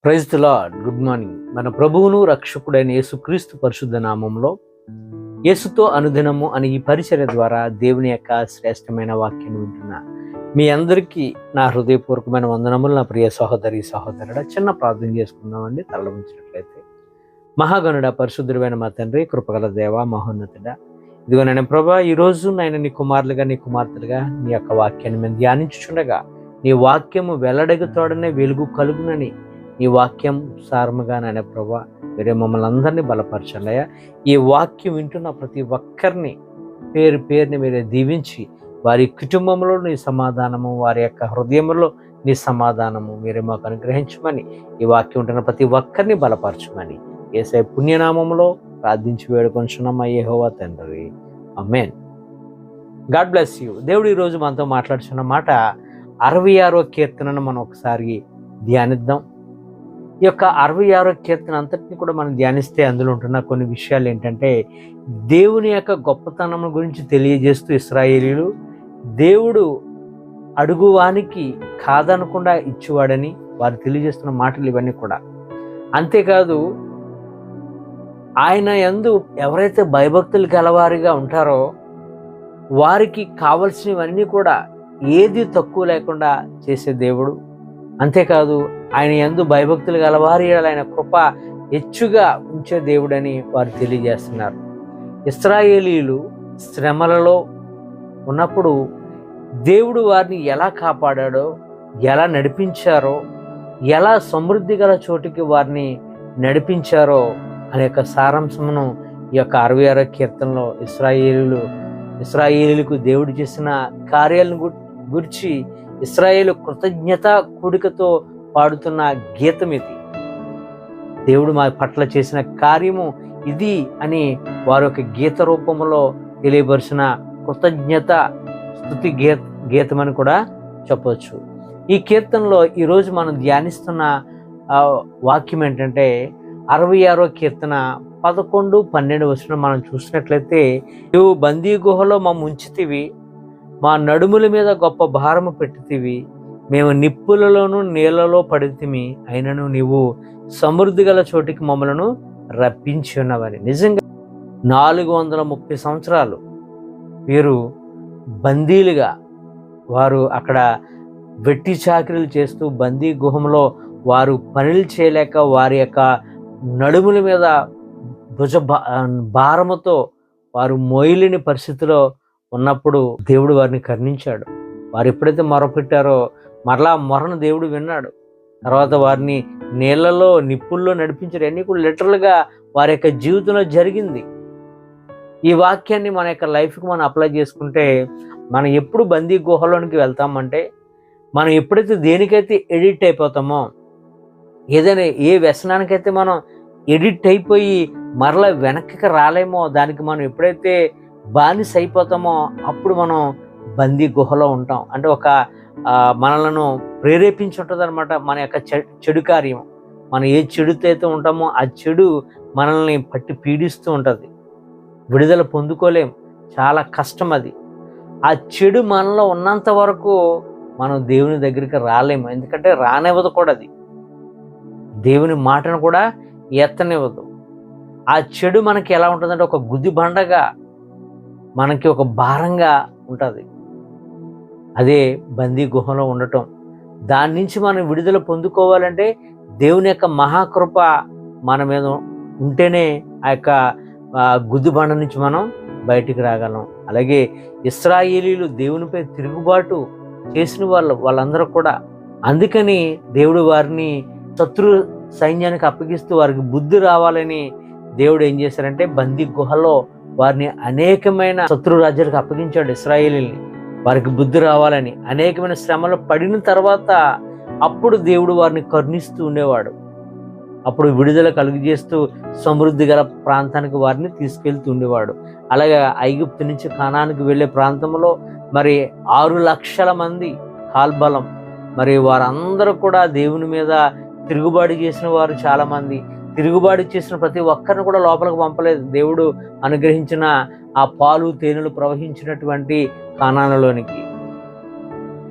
Praise the Lord. Good morning. మన ప్రభువును రక్షకుడైన యేసుక్రీస్తు పరిశుద్ధ నామంలో యేసుతో అనుదినము అనే ఈ పరిచర్య ద్వారా దేవుని యొక్క శ్రేష్టమైన వాక్యాన్ని వింటున్న మీ అందరికీ నా హృదయపూర్వకమైన వందనములు. నా ప్రియ సహోదరి సహోదరుడా, చిన్న ప్రార్థన చేసుకుందామండి. తల ఉంచినట్లయితే. మహాగణుడ, పరిశుద్ధుడైన మా తండ్రి, కృపగల దేవ, మహోన్నతుడ, ఇదిగో నేను ప్రభా, ఈరోజు నేను నీ కుమారులుగా నీ కుమార్తెలుగా నీ యొక్క వాక్యాన్ని మేము ధ్యానించుచుండగా నీ వాక్యము వెల్లడగుతోడనే వెలుగు కలుగునని ఈ వాక్యం సారముగా నాయన ప్రభా మీరే మమ్మల్ని అందరినీ బలపరచండియా. ఈ వాక్యం వింటున్న ప్రతి ఒక్కరిని పేరు పేరుని మీరే దీవించి వారి కుటుంబంలో నీ సమాధానము, వారి యొక్క హృదయంలో నీ సమాధానము మీరే మాకు అనుగ్రహించమని, ఈ వాక్యం ఉంటున్న ప్రతి ఒక్కరిని బలపరచమని యేసయ్య పుణ్యనామంలో ప్రార్థించి వేడుకొంచున్నామా యెహోవా తండ్రి, ఆమేన్. God bless you. దేవుడు ఈరోజు మనతో మాట్లాడుతున్న మాట 66వ కీర్తనను మనం ఒకసారి ధ్యానిద్దాం. ఈ యొక్క 66వ కీర్తన అంతటిని కూడా మనం ధ్యానిస్తే అందులో ఉంటున్న కొన్ని విషయాలు ఏంటంటే, దేవుని యొక్క గొప్పతనం గురించి తెలియజేస్తూ ఇశ్రాయేలీయులు దేవుడు అడుగువానికి కాదనకుండా ఇచ్చేవాడని వారు తెలియజేస్తున్న మాటలు ఇవన్నీ కూడా. అంతేకాదు, ఆయన యందు ఎవరైతే భయభక్తులు గలవారిగా ఉంటారో వారికి కావలసినవన్నీ కూడా ఏది తక్కువ లేకుండా చేసే దేవుడు. అంతేకాదు, ఆయన యందు భయభక్తులు గలవారి ఆయన కృప హెచ్చుగా ఉంచే దేవుడని వారు తెలియజేస్తున్నారు. ఇశ్రాయేలీయులు శ్రమలలో ఉన్నప్పుడు దేవుడు వారిని ఎలా కాపాడాడో, ఎలా నడిపించారో, ఎలా సమృద్ధి గల చోటుకి వారిని నడిపించారో అనే యొక్క సారాంశమును ఈ యొక్క 66వ కీర్తనలో ఇశ్రాయేలీయులకు దేవుడు చేసిన కార్యాలను గురించి ఇశ్రాయేలు కృతజ్ఞత కూడికతో పాడుతున్న గీతం ఇది. దేవుడు మా పట్ల చేసిన కార్యము ఇది అని వారి యొక్క గీత రూపంలో తెలియపరిచిన కృతజ్ఞత స్తుతి గీతమని కూడా చెప్పవచ్చు. ఈ కీర్తనలో ఈరోజు మనం ధ్యానిస్తున్న వాక్యం ఏంటంటే 66వ కీర్తన 11, 12 వచనం మనం చూసినట్లయితే, నువ్వు బందీ గుహలో మమ్మ ఉంచితివి, మా నడుముల మీద గొప్ప భారము పెట్టితివి, మేము నిప్పులలోను నీళ్లలో పడితిమి, అయినను నీవు సమృద్ధి గల చోటికి మమ్మలను రప్పించి ఉన్నవని. నిజంగా 430 సంవత్సరాలు వీరు బందీలుగా వారు అక్కడ వెట్టి చాకిరీలు చేస్తూ బందీ గుహంలో వారు పనులు చేయలేక వారి యొక్క నడుముల మీద భారముతో వారు మోయలేని పరిస్థితిలో ఉన్నప్పుడు దేవుడు వారిని కరుణించాడు. వారు ఎప్పుడైతే మొరపెట్టారో మరలా మొరను దేవుడు విన్నాడు. తర్వాత వారిని నీళ్లలో నిప్పుల్లో నడిపించాడు. అన్నీ కూడా లిటరల్గా వారి యొక్క జీవితంలో జరిగింది. ఈ వాక్యాన్ని మన యొక్క లైఫ్కి మనం అప్లై చేసుకుంటే, మనం ఎప్పుడు బందీ గుహలోనికి వెళ్తామంటే, మనం ఎప్పుడైతే దేనికైతే ఎడిట్ అయిపోతామో, ఏదైనా ఏ వ్యసనానికైతే మనం ఎడిట్ అయిపోయి మరలా వెనక్కి రాలేమో, దానికి మనం ఎప్పుడైతే బానిస అయిపోతామో అప్పుడు మనం బందీ గుహలో ఉంటాం. అంటే ఒక మనలను ప్రేరేపించి ఉంటుంది అనమాట మన యొక్క చెడు కార్యం. మనం ఏ చెడుతో అయితే ఉంటామో ఆ చెడు మనల్ని పట్టి పీడిస్తూ ఉంటుంది. విడుదల పొందుకోలేం, చాలా కష్టం అది. ఆ చెడు మనలో ఉన్నంత వరకు మనం దేవుని దగ్గరికి రాలేము. ఎందుకంటే రానివ్వదు కూడా అది, దేవుని మాటను కూడా ఎత్తనివ్వదు. ఆ చెడు మనకి ఎలా ఉంటుందంటే ఒక గుది బండగా, మనకి ఒక భారంగా ఉంటుంది. అదే బందీ గుహలో ఉండటం. దాని నుంచి మనం విడుదల పొందుకోవాలంటే దేవుని యొక్క మహాకృప మన మీద ఉంటేనే ఆ యొక్క గుది బండ నుంచి మనం బయటికి రాగలం. అలాగే ఇశ్రాయేలీయులు దేవునిపై తిరుగుబాటు చేసిన వాళ్ళందరూ కూడా, అందుకని దేవుడు వారిని శత్రు సైన్యానికి అప్పగిస్తూ వారికి బుద్ధి రావాలని దేవుడు ఏం చేశారంటే బందీ గుహలో వారిని అనేకమైన శత్రు రాజ్యాలకు అప్పగించాడు. ఇశ్రాయేలీయుల్ని వారికి బుద్ధి రావాలని అనేకమైన శ్రమలు పడిన తర్వాత అప్పుడు దేవుడు వారిని కరుణిస్తూ ఉండేవాడు. అప్పుడు విడుదల కలుగజేస్తూ సమృద్ధి గల ప్రాంతానికి వారిని తీసుకెళ్తూ ఉండేవాడు. అలాగే ఐగుప్తు నుంచి కానానికి వెళ్ళే ప్రాంతంలో మరి 6 లక్షల మంది కాల్బలం, మరి వారందరూ కూడా దేవుని మీద తిరుగుబాటు చేసిన వారు చాలామంది. తిరుగుబాటు చేసిన ప్రతి ఒక్కరిని కూడా లోపలికి పంపలేదు. దేవుడు అనుగ్రహించిన ఆ పాలు తేనెలు ప్రవహించినటువంటి కానానులోనికి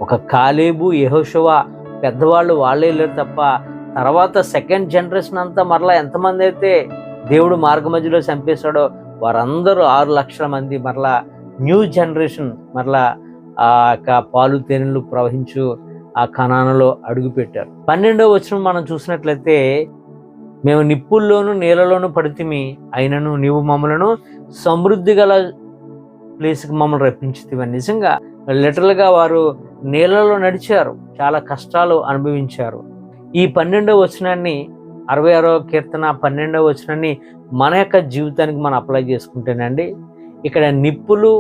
ఒక కాలేబు, యెహోషువ పెద్దవాళ్ళు వాళ్ళే వెళ్ళారు తప్ప తర్వాత సెకండ్ జనరేషన్ అంతా మరలా ఎంతమంది అయితే దేవుడు మార్గ మధ్యలో చంపేశాడో వారందరూ 6 లక్షల మంది మరలా న్యూ జనరేషన్ మరలా ఆ యొక్క పాలు తేనెలు ప్రవహించు ఆ కనానులో అడుగుపెట్టారు. 12వ వచనం మనం చూసినట్లయితే, మేము నిప్పుల్లోను నీళ్ళలోను పడితిమి, అయినను నీవు మమ్మలను సమృద్ధి గల ప్లేస్కి మమ్మల్ని రప్పించితివని. నిజంగా లిటరల్గా వారు నీళ్ళలో నడిచారు, చాలా కష్టాలు అనుభవించారు. ఈ 12వ వచనాన్ని 66వ కీర్తన 12వ వచనాన్ని మన యొక్క జీవితానికి మనం అప్లై చేసుకుంటేనండి, ఇక్కడ నిప్పులు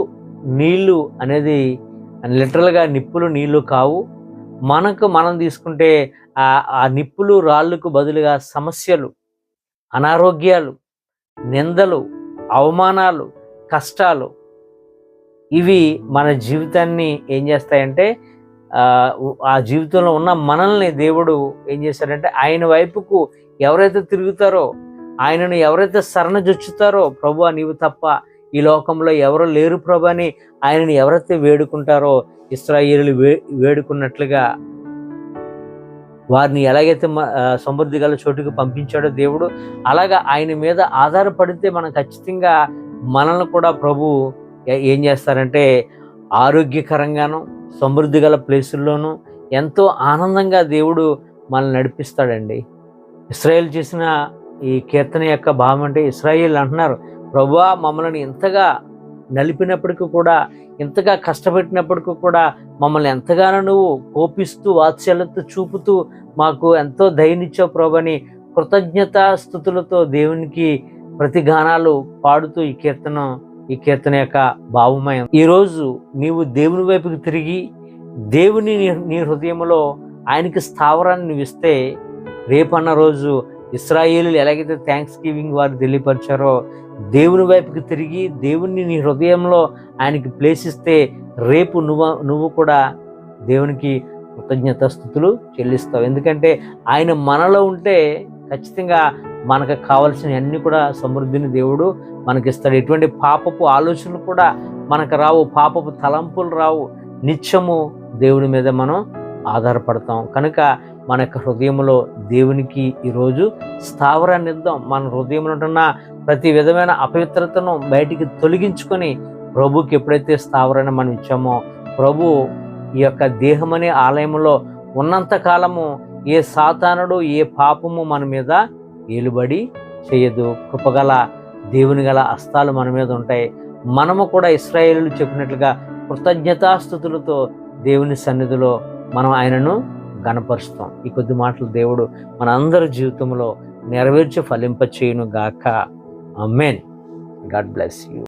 నీళ్ళు అనేది లిటరల్గా నిప్పులు నీళ్ళు కావు. మనం తీసుకుంటే ఆ నిప్పులు రాళ్ళకు బదులుగా సమస్యలు, అనారోగ్యాలు, నిందలు, అవమానాలు, కష్టాలు, ఇవి మన జీవితాన్ని ఏం చేస్తాయంటే ఆ జీవితంలో ఉన్న మనల్ని దేవుడు ఏం చేశాడంటే ఆయన వైపుకు ఎవరైతే తిరుగుతారో, ఆయనను ఎవరైతే శరణజొచ్చుతారో, ప్రభువా నీవు తప్ప ఈ లోకంలో ఎవరు లేరు ప్రభు అని ఆయనని ఎవరైతే వేడుకుంటారో, ఇశ్రాయేలీయులు వేడుకున్నట్లుగా వారిని ఎలాగైతే సమృద్ధి గల చోటుకు పంపించాడో దేవుడు, అలాగా ఆయన మీద ఆధారపడితే మనం ఖచ్చితంగా మనల్ని కూడా ప్రభు ఏం చేస్తారంటే ఆరోగ్యకరంగాను సమృద్ధి గల ప్లేసుల్లోనూ ఎంతో ఆనందంగా దేవుడు మనల్ని నడిపిస్తాడండి. ఇశ్రాయేల్ చేసిన ఈ కీర్తన యొక్క భావం అంటే, ఇశ్రాయేల్ అంటున్నారు, ప్రభువా మమ్మల్ని ఇంతగా నలిపినప్పటికీ కూడా, ఇంతగా కష్టపెట్టినప్పటికీ కూడా మమ్మల్ని ఎంతగానో నువ్వు కోపిస్తూ వాత్సల్యత చూపుతూ మాకు ఎంతో దయనిచ్చావు ప్రభు అని కృతజ్ఞతా స్తుతులతో దేవునికి ప్రతిగానాలు పాడుతూ ఈ కీర్తన యొక్క భావమయం. ఈరోజు నీవు దేవుని వైపుకి తిరిగి దేవుని నీ హృదయంలో ఆయనకి స్థావరాన్ని నువ్వు ఇస్తే, రేపన్న రోజు ఇశ్రాయేలీయులు ఎలాగైతే థ్యాంక్స్ గివింగ్ వారు తెలియపరిచారో, దేవుని వైపుకి తిరిగి దేవుని నీ హృదయంలో ఆయనకి ప్లేస్ ఇస్తే, రేపు నువ్వు కూడా దేవునికి కృతజ్ఞతాస్తుతులు చెల్లిస్తావు. ఎందుకంటే ఆయన మనలో ఉంటే ఖచ్చితంగా మనకు కావాల్సిన అన్ని కూడా సమృద్ధిని దేవుడు మనకిస్తాడు. ఎటువంటి పాపపు ఆలోచనలు కూడా మనకు రావు, పాపపు తలంపులు రావు. నిత్యము దేవుని మీద మనం ఆధారపడతాం. కనుక మన యొక్క హృదయంలో దేవునికి ఈరోజు స్థావరాన్ని ఇద్దాం. మన హృదయంలో ఉంటున్న ప్రతి విధమైన అపవిత్రతను బయటికి తొలగించుకొని ప్రభుకి ఎప్పుడైతే స్థావరాన్ని మనం ఇచ్చామో, ప్రభు ఈ యొక్క దేహమనే ఆలయంలో ఉన్నంత కాలము ఏ సాతానుడు ఏ పాపము మన మీద ఏలుబడి చేయదు. కృపగల దేవుని గల హస్తాలు మన మీద ఉంటాయి. మనము కూడా ఇశ్రాయేలీయులు చెప్పినట్లుగా కృతజ్ఞతాస్తుతులతో దేవుని సన్నిధిలో మనం ఆయనను గణపరుస్తాం. ఈ కొద్ది మాటలు దేవుడు మన అందరి జీవితంలో నెరవేర్చి ఫలింపచేయును గాక. ఆమేన్. God bless you.